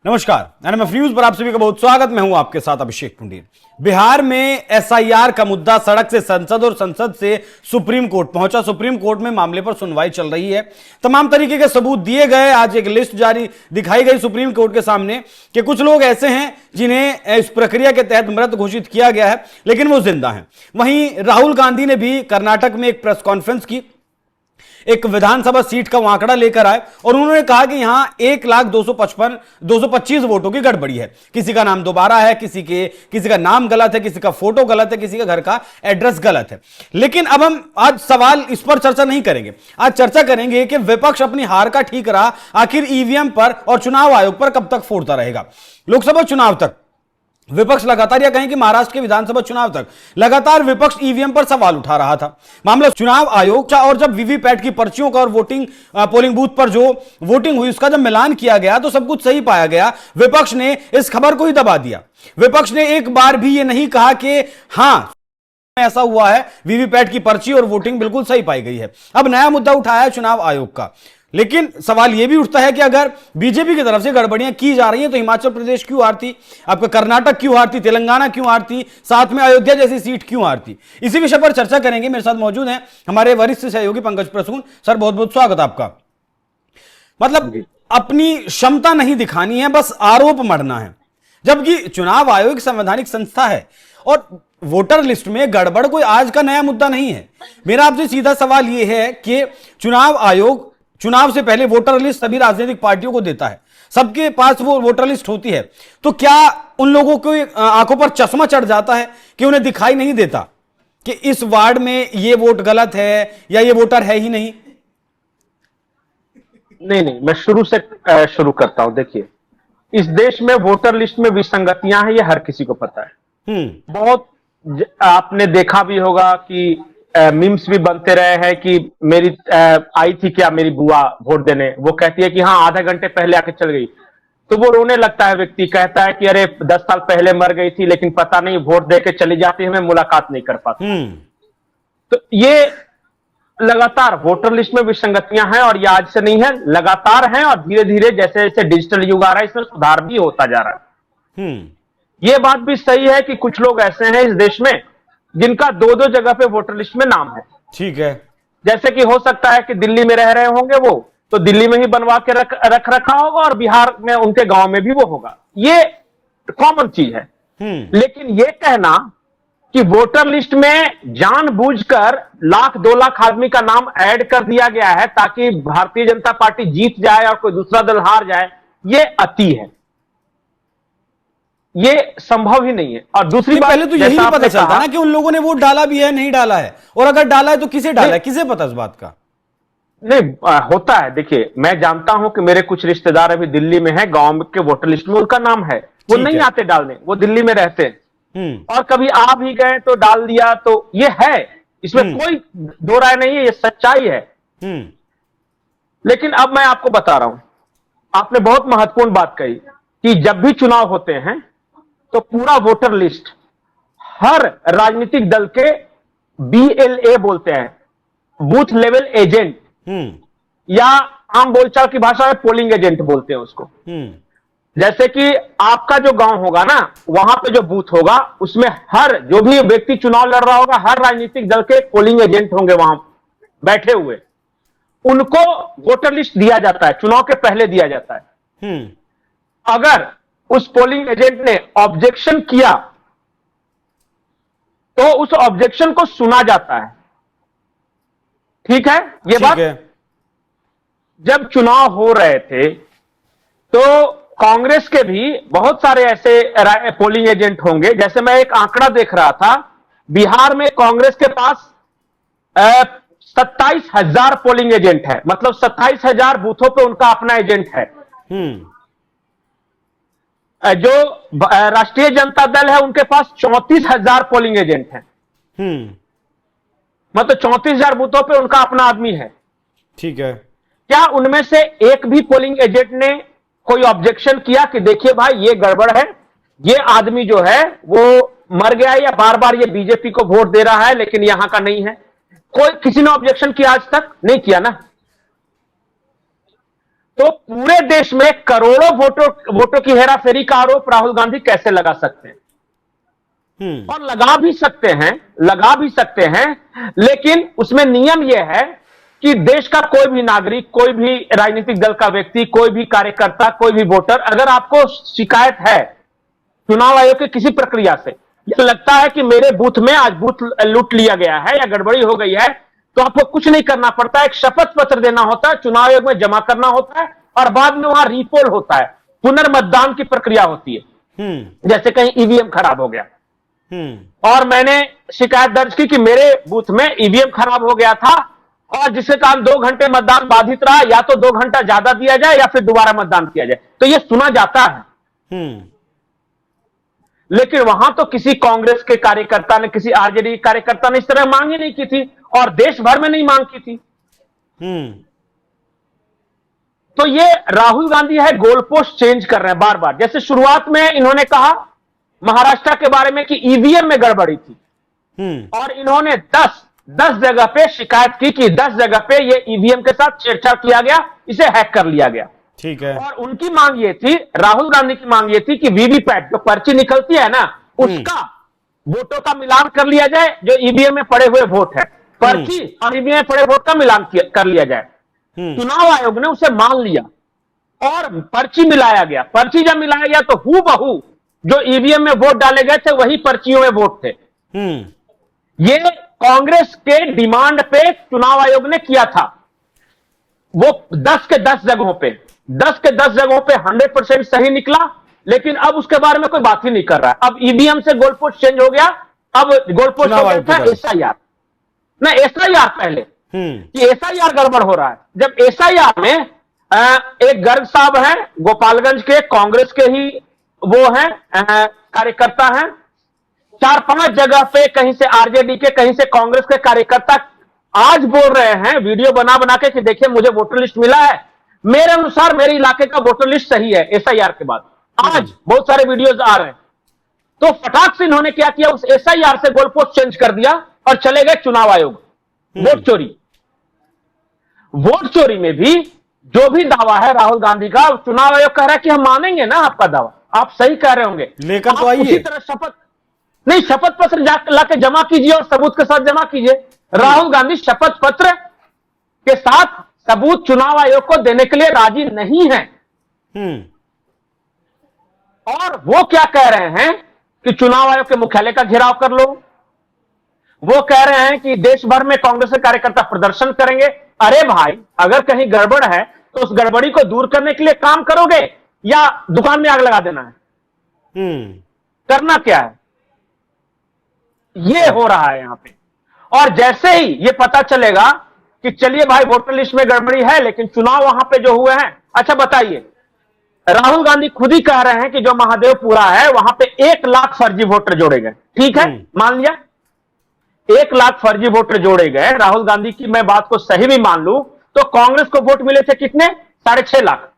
नमस्कार, NMF news पर आप सभी का बहुत स्वागत। मैं हूं आपके साथ अभिषेक पुंडीर। बिहार में एसआईआर का मुद्दा सड़क से संसद और संसद से सुप्रीम कोर्ट पहुंचा। सुप्रीम कोर्ट में मामले पर सुनवाई चल रही है। तमाम तरीके के सबूत दिए गए। आज एक लिस्ट जारी दिखाई गई सुप्रीम कोर्ट के सामने कि कुछ लोग ऐसे हैं जिन्हें इस प्रक्रिया के तहत मृत घोषित किया गया है, लेकिन वो जिंदा हैं। वहीं राहुल गांधी ने भी कर्नाटक में एक प्रेस कॉन्फ्रेंस की, एक विधानसभा सीट का आंकड़ा लेकर आए और उन्होंने कहा कि यहां 1,225 वोटों की गड़बड़ी है। किसी का नाम दोबारा है, किसी का नाम गलत है, किसी का फोटो गलत है, किसी का घर का एड्रेस गलत है। लेकिन अब हम आज सवाल इस पर चर्चा नहीं करेंगे। आज चर्चा करेंगे कि विपक्ष अपनी हार का ठीक रहा आखिर ईवीएम पर और चुनाव आयोग पर कब तक फोड़ता रहेगा। लोकसभा चुनाव तक विपक्ष लगातार, या कहें कि महाराष्ट्र के विधानसभा चुनाव तक लगातार विपक्ष ईवीएम पर सवाल उठा रहा था। मामला चुनाव आयोग का, और जब वीवीपैट की पर्चियों का और पोलिंग बूथ पर जो वोटिंग हुई उसका जब मिलान किया गया तो सब कुछ सही पाया गया। विपक्ष ने इस खबर को ही दबा दिया। विपक्ष ने एक बार भी यह नहीं कहा कि हां ऐसा हुआ है, वीवीपैट की पर्ची और वोटिंग बिल्कुल सही पाई गई है। अब नया मुद्दा उठाया है चुनाव आयोग का। लेकिन सवाल यह भी उठता है कि अगर बीजेपी की तरफ से गड़बड़ियां की जा रही हैं तो हिमाचल प्रदेश क्यों हारती, आपका कर्नाटक क्यों हारती, तेलंगाना क्यों हारती, साथ में अयोध्या जैसी सीट क्यों हारती। इसी विषय पर चर्चा करेंगे। मेरे साथ मौजूद हैं हमारे वरिष्ठ सहयोगी पंकज प्रसून। सर, बहुत बहुत स्वागत आपका। मतलब अपनी क्षमता नहीं दिखानी है, बस आरोप मढ़ना है, जबकि चुनाव आयोग एक संवैधानिक संस्था है और वोटर लिस्ट में गड़बड़ कोई आज का नया मुद्दा नहीं है। मेरा आपसे सीधा सवाल यह है कि चुनाव आयोग चुनाव से पहले वोटर लिस्ट सभी राजनीतिक पार्टियों को देता है, सबके पास वो वोटर लिस्ट होती है, तो क्या उन लोगों को आंखों पर चश्मा चढ़ जाता है कि उन्हें दिखाई नहीं देता कि इस वार्ड में ये वोट गलत है या ये वोटर है ही नहीं? नहीं, मैं शुरू करता हूं। देखिए, इस देश में वोटर लिस्ट में विसंगतियां हैं, ये हर किसी को पता है। बहुत आपने देखा भी होगा कि मीम्स भी बनते रहे हैं कि मेरी आई थी क्या मेरी बुआ वोट देने, वो कहती है कि हाँ आधे घंटे पहले आके चल गई, तो वो रोने लगता है। व्यक्ति कहता है कि अरे 10 साल पहले मर गई थी, लेकिन पता नहीं वोट दे के चली जाती है, मैं मुलाकात नहीं कर पाती। तो ये लगातार वोटर लिस्ट में विसंगतियां हैं, और ये आज से नहीं है, लगातार हैं, और धीरे धीरे जैसे जैसे डिजिटल युग आ रहा है इसमें सुधार भी होता जा रहा है। ये बात भी सही है कि कुछ लोग ऐसे हैं इस देश में जिनका दो दो जगह पे वोटर लिस्ट में नाम है। ठीक है। जैसे कि हो सकता है कि दिल्ली में रह रहे होंगे वो, तो दिल्ली में ही बनवा के रख रखा होगा, और बिहार में उनके गांव में भी वो होगा। ये कॉमन चीज है। लेकिन ये कहना कि वोटर लिस्ट में जानबूझकर 1,00,000-2,00,000 आदमी का नाम ऐड कर दिया गया है ताकि भारतीय जनता पार्टी जीत जाए और कोई दूसरा दल हार जाए, ये अति है, ये संभव ही नहीं है। और दूसरी बात, पहले तो यही नहीं पता चलता ना कि उन लोगों ने वोट डाला भी है नहीं डाला है, और अगर डाला है तो किसे डाला है, किसे पता इस बात का? नहीं होता है। देखिए, मैं जानता हूं कि मेरे कुछ रिश्तेदार अभी दिल्ली में हैं, गांव के वोटर लिस्ट में उनका नाम है, वो नहीं आते डालने, वो दिल्ली में रहते हैं, और कभी आ भी गए तो डाल दिया, तो ये है, इसमें कोई दो राय नहीं है, ये सच्चाई है। लेकिन अब मैं आपको बता रहा हूं, आपने बहुत महत्वपूर्ण बात कही कि जब भी चुनाव होते हैं तो पूरा वोटर लिस्ट हर राजनीतिक दल के BLA बोलते हैं, बूथ लेवल एजेंट, या आम बोलचाल की भाषा में पोलिंग एजेंट बोलते हैं उसको। जैसे कि आपका जो गांव होगा ना, वहां पे जो बूथ होगा उसमें हर जो भी व्यक्ति चुनाव लड़ रहा होगा, हर राजनीतिक दल के पोलिंग एजेंट होंगे वहां बैठे हुए, उनको वोटर लिस्ट दिया जाता है, चुनाव के पहले दिया जाता है। अगर उस पोलिंग एजेंट ने ऑब्जेक्शन किया तो उस ऑब्जेक्शन को सुना जाता है। ठीक है, ये बात। जब चुनाव हो रहे थे तो कांग्रेस के भी बहुत सारे ऐसे पोलिंग एजेंट होंगे। जैसे मैं एक आंकड़ा देख रहा था, बिहार में कांग्रेस के पास 27,000 पोलिंग एजेंट है, मतलब 27,000 बूथों पे उनका अपना एजेंट है। जो राष्ट्रीय जनता दल है उनके पास 34,000 पोलिंग एजेंट हैं, मतलब 34,000 बूथों पे उनका अपना आदमी है। ठीक है। क्या उनमें से एक भी पोलिंग एजेंट ने कोई ऑब्जेक्शन किया कि देखिए भाई ये गड़बड़ है, ये आदमी जो है वो मर गया है, या बार बार ये बीजेपी को वोट दे रहा है लेकिन यहां का नहीं है? कोई किसी ने ऑब्जेक्शन किया आज तक? नहीं किया ना। तो पूरे देश में करोड़ों वोटों की हेराफेरी का आरोप राहुल गांधी कैसे लगा सकते हैं? और लगा भी सकते हैं, लेकिन उसमें नियम यह है कि देश का कोई भी नागरिक, कोई भी राजनीतिक दल का व्यक्ति, कोई भी कार्यकर्ता, कोई भी वोटर, अगर आपको शिकायत है चुनाव आयोग की किसी प्रक्रिया से, यह लगता है कि मेरे बूथ में आज बूथ लूट लिया गया है या गड़बड़ी हो गई है, तो आपको कुछ नहीं करना पड़ता, एक शपथ पत्र देना होता है, चुनाव आयोग में जमा करना होता है और बाद में वहां रीपोल होता है, पुनर्मतदान की प्रक्रिया होती है। जैसे कहीं ईवीएम खराब हो गया और मैंने शिकायत दर्ज की कि मेरे बूथ में ईवीएम खराब हो गया था और जिसके कारण 2 घंटे मतदान बाधित रहा, या तो 2 घंटा ज्यादा दिया जाए या फिर दोबारा मतदान किया जाए, तो यह सुना जाता है। लेकिन वहां तो किसी कांग्रेस के कार्यकर्ता ने, किसी आरजेडी कार्यकर्ता ने इस तरह मांग ही नहीं की थी और देश भर में नहीं मांग की थी। तो ये राहुल गांधी है गोल पोस्ट चेंज कर रहे हैं बार बार। जैसे शुरुआत में इन्होंने कहा महाराष्ट्र के बारे में कि ईवीएम में गड़बड़ी थी और इन्होंने 10 जगह पे शिकायत की कि 10 जगह पे ये ईवीएम के साथ छेड़छाड़ किया गया, इसे हैक कर लिया गया। ठीक है। और उनकी मांग ये थी, राहुल गांधी की मांग ये थी कि वीवीपैट जो पर्ची निकलती है ना, उसका वोटों का मिलान कर लिया जाए, जो ईवीएम में पड़े हुए वोट है, पर्ची और ईवीएम में पड़े वोट का मिलान कर लिया जाए। चुनाव आयोग ने उसे मान लिया और पर्ची मिलाया गया। पर्ची जब मिलाया गया तो हूबहू जो ईवीएम में वोट डाले गए थे वही पर्चियों में वोट थे। ये कांग्रेस के डिमांड पे चुनाव आयोग ने किया था। वो 10 के 10 जगहों पे 100% सही निकला, लेकिन अब उसके बारे में कोई बात ही नहीं कर रहा है। अब ईवीएम से गोल पोस्ट चेंज हो गया, अब गोल पोस्ट हो गया था एसआईआर। ना एसआईआर पहले कि एसआईआर गड़बड़ हो रहा है। जब एसआईआर में एक गर्ग साहब हैं गोपालगंज के, कांग्रेस के ही वो हैं, कार्यकर्ता हैं, 4-5 जगह पे कहीं से आरजेडी के, कहीं से कांग्रेस के कार्यकर्ता आज बोल रहे हैं वीडियो बना बना के कि देखिए मुझे वोटर लिस्ट मिला है, मेरे अनुसार मेरे इलाके का वोटर लिस्ट सही है। एसआईआर के बाद आज बहुत सारे वीडियोज आ रहे हैं। तो फटाक से इन्होंने क्या किया, उस एसआईआर से गोल पोस्ट चेंज कर दिया और चले गए चुनाव आयोग। वोट चोरी में भी जो भी दावा है राहुल गांधी का, चुनाव आयोग कह रहा है कि हम मानेंगे ना आपका दावा, आप सही कह रहे होंगे, लेकर तो आइए। उसी तरह शपथ पत्र लाके जमा कीजिए और सबूत के साथ जमा कीजिए। राहुल गांधी शपथ पत्र के साथ सबूत चुनाव आयोग को देने के लिए राजी नहीं है। और वो क्या कह रहे हैं कि चुनाव आयोग के मुख्यालय का घेराव कर लो। वो कह रहे हैं कि देश भर में कांग्रेस के कार्यकर्ता प्रदर्शन करेंगे। अरे भाई, अगर कहीं गड़बड़ है तो उस गड़बड़ी को दूर करने के लिए काम करोगे या दुकान में आग लगा देना है? करना क्या है? ये हो रहा है यहां पे। और जैसे ही ये पता चलेगा कि चलिए भाई वोटर लिस्ट में गड़बड़ी है, लेकिन चुनाव वहां पे जो हुए हैं, अच्छा बताइए, राहुल गांधी खुद ही कह रहे हैं कि जो महादेवपुरा है वहां पे 1 लाख फर्जी वोटर जोड़े गए। ठीक है, मान लिया 1 लाख फर्जी वोटर जोड़े गए। राहुल गांधी की मैं बात को सही भी मान लूं तो कांग्रेस को वोट मिले थे कितने? 6.5 लाख।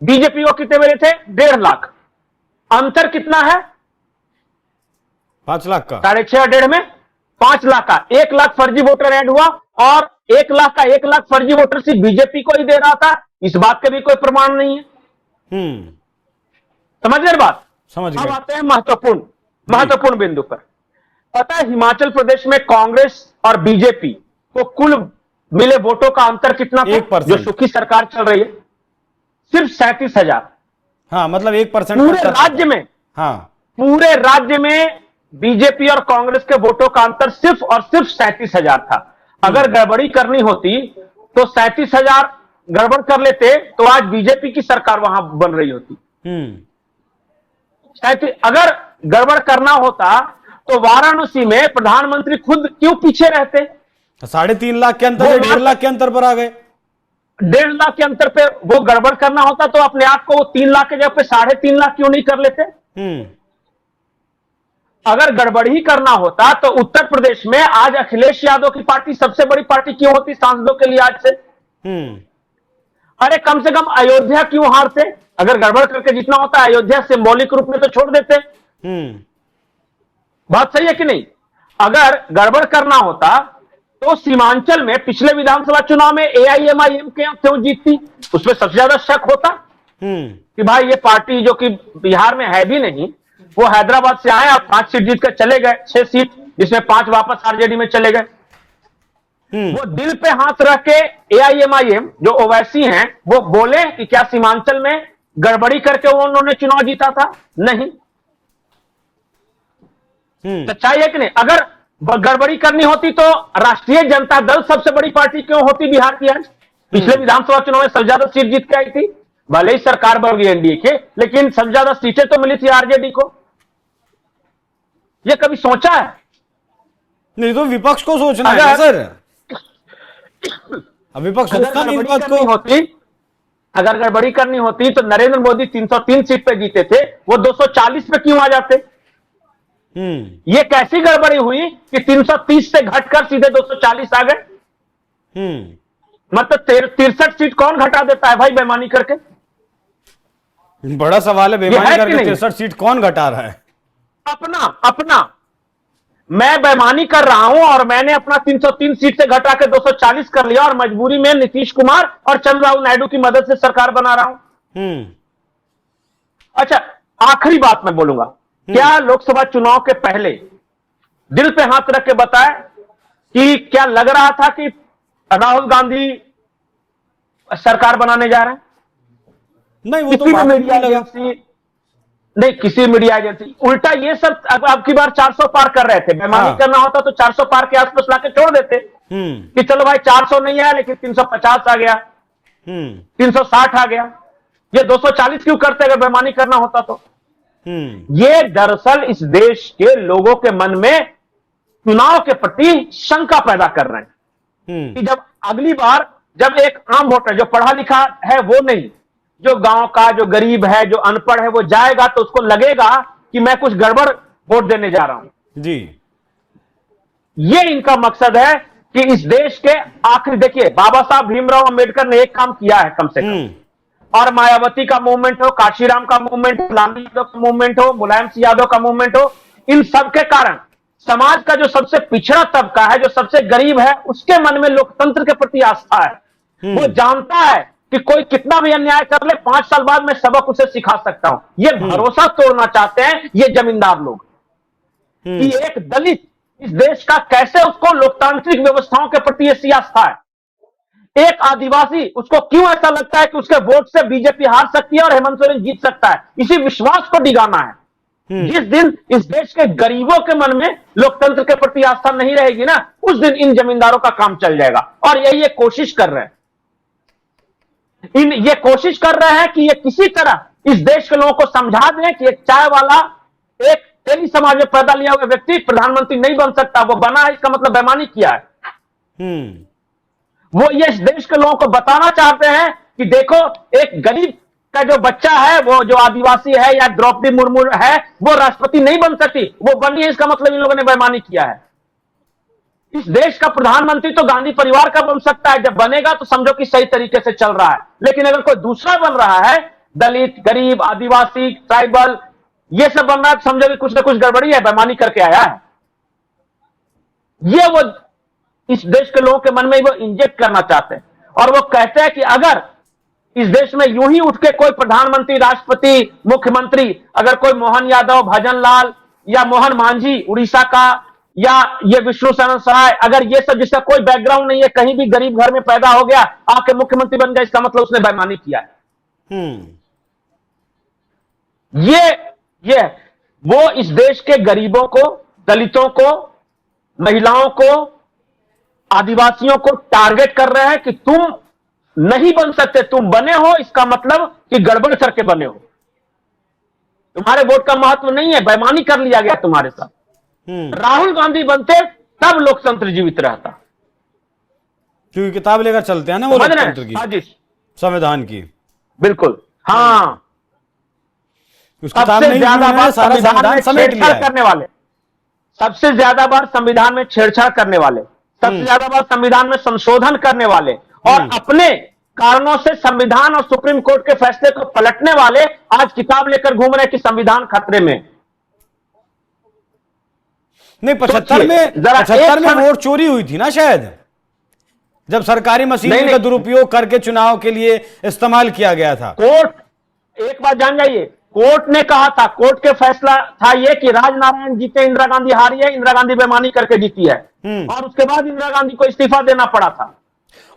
बीजेपी को कितने मिले थे? 1.5 लाख। अंतर कितना है? 5 लाख का। 6.5 और 1.5 में 5 लाख का। 1 लाख फर्जी वोटर ऐड हुआ और 1 लाख का 1 लाख फर्जी वोटर सिर्फ बीजेपी को ही दे रहा था। इस बात के भी कोई प्रमाण नहीं है। समझ गए बात? समझ गए। अब आते हैं महत्वपूर्ण बिंदु पर। पता है हिमाचल प्रदेश में कांग्रेस और बीजेपी को कुल मिले वोटों का अंतर कितना था? 1%। जो सुखी सरकार चल रही है सिर्फ 37,000। हाँ, मतलब 1% पूरे राज्य में। हाँ, पूरे राज्य में बीजेपी और कांग्रेस के वोटों का अंतर सिर्फ और सिर्फ 37,000 था। अगर गड़बड़ी करनी होती तो 37,000 गड़बड़ कर लेते तो आज बीजेपी की सरकार वहां बन रही होती। अगर गड़बड़ करना होता तो वाराणसी में प्रधानमंत्री खुद क्यों पीछे रहते? 3.5 लाख के अंतर से 1.5 लाख के अंतर पर आ गए। 1.5 लाख के अंतर पे वो गड़बड़ करना होता तो अपने आप को 3 लाख के जगह पे 3.5 लाख क्यों नहीं कर लेते? अगर गड़बड़ ही करना होता तो उत्तर प्रदेश में आज अखिलेश यादव की पार्टी सबसे बड़ी पार्टी क्यों होती सांसदों के लिए आज से? अरे कम से कम अयोध्या क्यों हारते? अगर गड़बड़ करके जितना होता अयोध्या से मौलिक रूप में तो छोड़ देते। बात सही है कि नहीं? अगर गड़बड़ करना होता तो सीमांचल में पिछले विधानसभा चुनाव में एआईएमआईएम के क्यों जीतती, उसमें सबसे ज्यादा शक होता कि भाई ये पार्टी जो कि बिहार में है भी नहीं, वो हैदराबाद से आए और 5 सीट जीतकर चले गए, 6 सीट, जिसमें 5 वापस आरजेडी में चले गए। वो दिल पे हाथ रख के एआईएमआईएम जो ओवैसी हैं वो बोले कि क्या सीमांचल में गड़बड़ी करके वो उन्होंने चुनाव जीता था? नहीं। सच्चाई है कि नहीं? अगर गड़बड़ी करनी होती तो राष्ट्रीय जनता दल सबसे बड़ी पार्टी क्यों होती बिहार की आज? पिछले विधानसभा चुनाव में सबसे ज्यादा सीट जीत के आई थी, भले ही सरकार बन गई एनडीए के, लेकिन सबसे ज्यादा सीटें तो मिली थी आरजेडी को। ये कभी सोचा है? नहीं, तो विपक्ष को सोचना है ना सर। अब विपक्ष सोचता नहीं इस बात को। अगर गड़बड़ी करनी होती तो नरेंद्र मोदी 303 सीट पे जीते थे, वो 240 पे क्यों आ जाते? ये कैसी गड़बड़ी हुई कि 330 से घटकर सीधे 240 आ गए? मतलब 63 सीट कौन घटा देता है भाई बेईमानी करके? बड़ा सवाल है, बेईमानी करके 63 सीट कौन घटा रहा है? अपना मैं बेईमानी कर रहा हूं और मैंने अपना 303 सीट से घटा के 240 कर लिया और मजबूरी में नीतीश कुमार और चंद्रबाबू नायडू की मदद से सरकार बना रहा हूं। अच्छा, आखिरी बात मैं बोलूंगा, क्या लोकसभा चुनाव के पहले दिल पे हाथ रख के बताए कि क्या लग रहा था कि राहुल गांधी सरकार बनाने जा रहे हैं? नहीं, वो तो मीडिया एजेंसी नहीं, किसी मीडिया एजेंसी, उल्टा ये सब अब की बार 400 पार कर रहे थे। बेईमानी करना होता तो 400 पार के आसपास लाके छोड़ देते कि चलो भाई 400 नहीं है लेकिन 350 आ गया, 360 आ गया। ये 240 क्यों करते अगर बेईमानी करना होता तो? ये दरअसल इस देश के लोगों के मन में चुनाव के प्रति शंका पैदा कर रहे हैं कि जब अगली बार जब एक आम वोटर जो पढ़ा लिखा है वो नहीं, जो गांव का जो गरीब है जो अनपढ़ है वो जाएगा तो उसको लगेगा कि मैं कुछ गड़बड़ वोट देने जा रहा हूं जी। ये इनका मकसद है कि इस देश के आखिर, देखिए बाबा साहब भीमराव अंबेडकर ने एक काम किया है कम से कम, और मायावती का मूवमेंट हो, काशीराम का मूवमेंट हो, लालू यादव का मूवमेंट हो, मुलायम सिंह यादव का मूवमेंट हो, इन सब के कारण समाज का जो सबसे पिछड़ा तबका है, जो सबसे गरीब है, उसके मन में लोकतंत्र के प्रति आस्था है। वो जानता है कि कोई कितना भी अन्याय कर ले 5 साल बाद मैं सबक उसे सिखा सकता हूं। ये भरोसा तोड़ना चाहते हैं ये जमींदार लोग कि एक दलित इस देश का कैसे उसको लोकतांत्रिक व्यवस्थाओं के प्रति ऐसी आस्था है, एक आदिवासी उसको क्यों ऐसा लगता है कि उसके वोट से बीजेपी हार सकती है और हेमंत सोरेन जीत सकता है। इसी विश्वास को डिगाना है। जिस दिन इस देश के गरीबों के मन में लोकतंत्र के प्रति आस्था नहीं रहेगी ना, उस दिन इन जमींदारों का काम चल जाएगा। और यही ये कोशिश कर रहे हैं, ये कोशिश कर रहे हैं कि ये किसी तरह इस देश के लोगों को समझा दें कि एक चाय वाला, एक तेली समाज में पैदा लिया हुआ व्यक्ति प्रधानमंत्री नहीं बन सकता। वो बना है, इसका मतलब बेईमानी किया है। वो ये इस देश के लोगों को बताना चाहते हैं कि देखो एक गरीब का जो बच्चा है, वो जो आदिवासी है या द्रौपदी मुर्मू है, वो राष्ट्रपति नहीं बन सकती, वो बनी है, इसका मतलब इन लोगों ने बेईमानी किया है। इस देश का प्रधानमंत्री तो गांधी परिवार का बन सकता है, जब बनेगा तो समझो कि सही तरीके से चल रहा है। लेकिन अगर कोई दूसरा बन रहा है, दलित, गरीब, आदिवासी, ट्राइबल, ये सब बन रहा है, तो समझो कि कुछ ना कुछ गड़बड़ी है, बेईमानी करके आया है। ये वो इस देश के लोगों के मन में वो इंजेक्ट करना चाहते हैं। और वो कहते हैं कि अगर इस देश में यूं ही उठ के कोई प्रधानमंत्री, राष्ट्रपति, मुख्यमंत्री, अगर कोई मोहन यादव, भजन लाल या मोहन मांझी उड़ीसा का, या ये विष्णु शरण सहाय, अगर ये सब जिसका कोई बैकग्राउंड नहीं है, कहीं भी गरीब घर में पैदा हो गया, आके मुख्यमंत्री बन गया, इसका मतलब उसने बेईमानी किया है। ये वो इस देश के गरीबों को, दलितों को, महिलाओं को, आदिवासियों को टारगेट कर रहे हैं कि तुम नहीं बन सकते, तुम बने हो इसका मतलब कि गड़बड़ करके बने हो, तुम्हारे वोट का महत्व नहीं है, बेईमानी कर लिया गया तुम्हारे साथ। राहुल गांधी बनते तब लोकतंत्र जीवित रहता, क्योंकि किताब लेकर चलते हैं ना वो लोकतंत्र की, संविधान की। बिल्कुल, हाँ। सबसे ज्यादा बार संविधान समेट लिया करने वाले, सबसे ज्यादा बार संविधान में छेड़छाड़ करने वाले, सबसे ज्यादा बार संविधान में संशोधन करने वाले, और अपने कारणों से संविधान और सुप्रीम कोर्ट के फैसले को पलटने वाले आज किताब लेकर घूम रहे कि संविधान खतरे में। नहीं, 75 में वोट चोरी हुई थी ना शायद, जब सरकारी मशीनरी का दुरुपयोग करके चुनाव के लिए इस्तेमाल किया गया था। कोर्ट, एक बात जान जाइए, कोर्ट ने कहा था, कोर्ट के फैसला था यह कि राजनारायण जीते, इंदिरा गांधी हारी है, इंदिरा गांधी बेईमानी करके जीती है, और उसके बाद इंदिरा गांधी को इस्तीफा देना पड़ा था।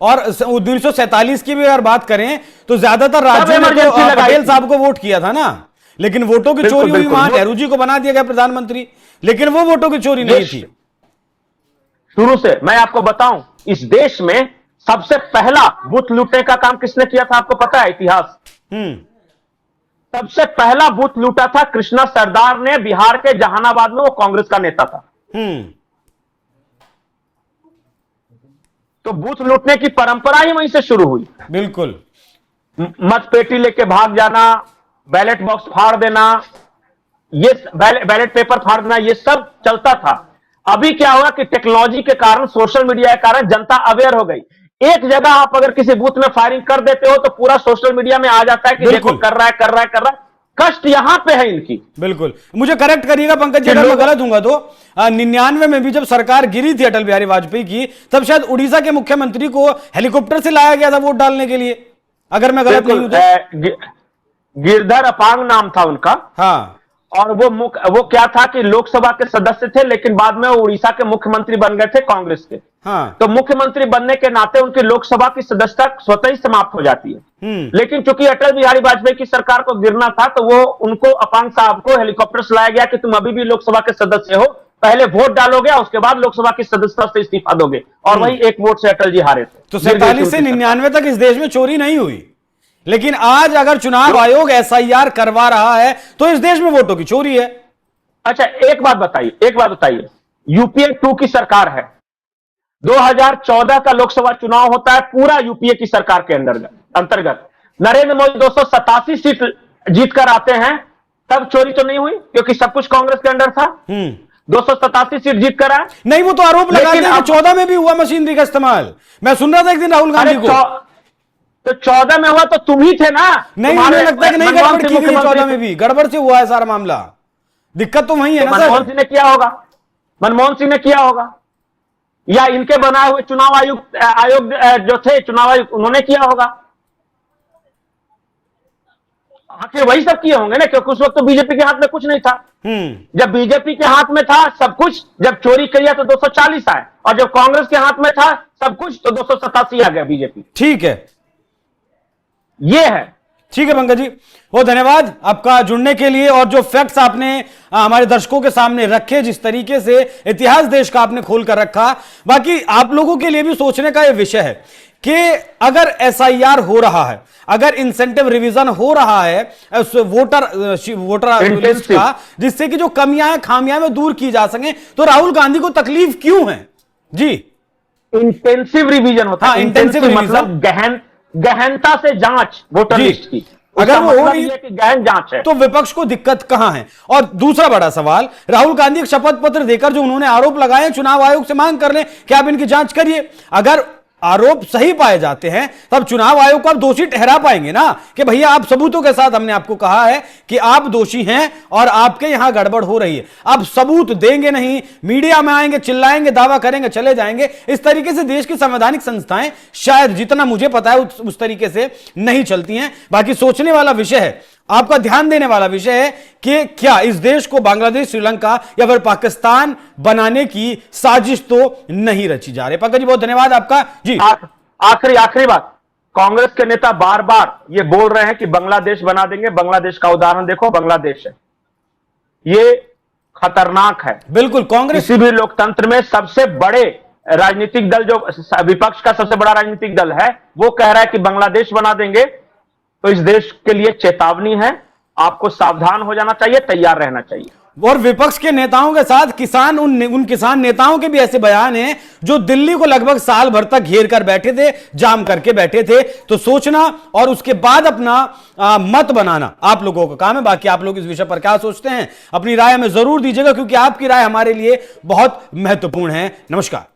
और 1947 की भी अगर बात करें तो ज्यादातर राज्यों में तो पटेल साहब को वोट किया था ना, लेकिन वोटों की चोरी हुई, वहां नेहरू जी को बना दिया गया प्रधानमंत्री, लेकिन वो वोटों की चोरी नहीं थी। शुरू से मैं आपको बताऊं, इस देश में सबसे पहला बूथ लूटने का काम किसने किया था, आपको पता है इतिहास? सबसे पहला बूथ लूटा था कृष्णा सरदार ने, बिहार के जहानाबाद में, वो कांग्रेस का नेता था। तो बूथ लूटने की परंपरा ही वहीं से शुरू हुई। बिल्कुल, मत पेटी लेके भाग जाना, बैलेट बॉक्स फाड़ देना, ये बैलेट पेपर फाड़ देना, ये सब चलता था। अभी क्या हुआ कि टेक्नोलॉजी के कारण, सोशल मीडिया के कारण जनता अवेयर हो गई। एक जगह आप अगर किसी बूथ में फायरिंग कर देते हो तो पूरा सोशल मीडिया में आ जाता है कि देखो कर रहा है। कष्ट यहां पे है इनकी। बिल्कुल, मुझे करेक्ट करिएगा पंकज जी अगर मैं गलत हूंगा तो। 99 में भी जब सरकार गिरी थी अटल बिहारी वाजपेयी की, तब शायद उड़ीसा के मुख्यमंत्री को हेलीकॉप्टर से लाया गया था वोट डालने के लिए, अगर मैं गलत नहीं हूं तो। गिरधर अपांग नाम था उनका। हाँ, और वो क्या था कि लोकसभा के सदस्य थे, लेकिन बाद में वो उड़ीसा के मुख्यमंत्री बन गए थे कांग्रेस के। हाँ। तो मुख्यमंत्री बनने के नाते उनकी लोकसभा की सदस्यता स्वतः ही समाप्त हो जाती है। लेकिन चूंकि अटल बिहारी वाजपेयी की सरकार को गिरना था, तो वो उनको, अपांग साहब को हेलीकॉप्टर से लाया गया कि तुम अभी भी लोकसभा के सदस्य हो, पहले वोट डालोगे, उसके बाद लोकसभा की सदस्यता से इस्तीफा दोगे। और वही एक वोट से अटल जी हारे थे। तो 47 से 99 तक इस देश में चोरी नहीं हुई, लेकिन आज अगर चुनाव आयोग SIR करवा रहा है तो इस देश में वोटों की चोरी है। अच्छा, एक बात बताइए, यूपीए 2 की सरकार है, 2014 का लोकसभा चुनाव होता है पूरा यूपीए की सरकार के अंतर्गत। नरेंद्र मोदी 287 सीट जीतकर आते हैं, तब चोरी तो नहीं हुई क्योंकि सब कुछ कांग्रेस के अंडर था। 287 सीट जीत कर आए। नहीं, वो तो आरोप लगाते हैं कि 14 में भी हुआ मशीनरी का इस्तेमाल। मैं सुन रहा था एक दिन राहुल गांधी को। तो 14 में हुआ तो तुम ही थे ना। नहीं, मुझे लगता है कि नहीं गड़बड़ की गई, 14 में भी गड़बड़ से हुआ है सारा मामला। दिक्कत तो वही है ना। मनमोहन सिंह ने किया होगा, या इनके बनाए हुए चुनाव आयोग जो थे, चुनाव आयोग, उन्होंने किया होगा। आखिर वही सब किए होंगे ना, क्योंकि उस वक्त तो बीजेपी के हाथ में कुछ नहीं था। जब बीजेपी के हाथ में था सब कुछ, जब चोरी किया तो 240 आए, और जब कांग्रेस के हाथ में था सब कुछ तो 287 आ गया बीजेपी। ठीक है, ये है। ठीक है पंकज जी, बहुत धन्यवाद आपका जुड़ने के लिए, और जो फैक्ट्स आपने हमारे दर्शकों के सामने रखे, जिस तरीके से इतिहास देश का आपने खोल कर रखा। बाकी आप लोगों के लिए भी सोचने का यह विषय है कि अगर SIR हो रहा है, अगर इंसेंटिव रिवीजन हो रहा है वोटर लिस्ट का, जिससे कि जो कमियां हैं, खामियां में दूर की जा सके, तो राहुल गांधी को तकलीफ क्यों है? जी, इंटेंसिव रिवीजन होता है। इंटेंसिव मतलब गहनता से जांच वोटर लिस्ट की, अगर वो हो रही है कि गहन जांच है, तो विपक्ष को दिक्कत कहां है? और दूसरा बड़ा सवाल, राहुल गांधी एक शपथ पत्र देकर जो उन्होंने आरोप लगाए, चुनाव आयोग से मांग कर लें कि आप इनकी जांच करिए। अगर आरोप सही पाए जाते हैं तब चुनाव आयोग को आप दोषी ठहरा पाएंगे ना, कि भैया आप सबूतों के साथ, हमने आपको कहा है कि आप दोषी हैं और आपके यहां गड़बड़ हो रही है। आप सबूत देंगे नहीं, मीडिया में आएंगे, चिल्लाएंगे, दावा करेंगे, चले जाएंगे। इस तरीके से देश की संवैधानिक संस्थाएं शायद, जितना मुझे पता है, उस तरीके से नहीं चलती हैं। बाकी सोचने वाला विषय है, आपका ध्यान देने वाला विषय है कि क्या इस देश को बांग्लादेश, श्रीलंका या फिर पाकिस्तान बनाने की साजिश तो नहीं रची जा रही। पंकज जी, बहुत धन्यवाद आपका। जी, आखिरी बात, कांग्रेस के नेता बार बार ये बोल रहे हैं कि बांग्लादेश बना देंगे। बांग्लादेश का उदाहरण देखो, बांग्लादेश है, ये खतरनाक है। बिल्कुल, कांग्रेस किसी भी लोकतंत्र में सबसे बड़े राजनीतिक दल, जो विपक्ष का सबसे बड़ा राजनीतिक दल है, वो कह रहा है कि बांग्लादेश बना देंगे, तो इस देश के लिए चेतावनी है। आपको सावधान हो जाना चाहिए, तैयार रहना चाहिए। और विपक्ष के नेताओं के साथ किसान, उन किसान नेताओं के भी ऐसे बयान हैं जो दिल्ली को लगभग साल भर तक घेर कर बैठे थे, जाम करके बैठे थे। तो सोचना और उसके बाद अपना मत बनाना आप लोगों का काम है। बाकी आप लोग इस विषय पर क्या सोचते हैं, अपनी राय हमें जरूर दीजिएगा, क्योंकि आपकी राय हमारे लिए बहुत महत्वपूर्ण है। नमस्कार।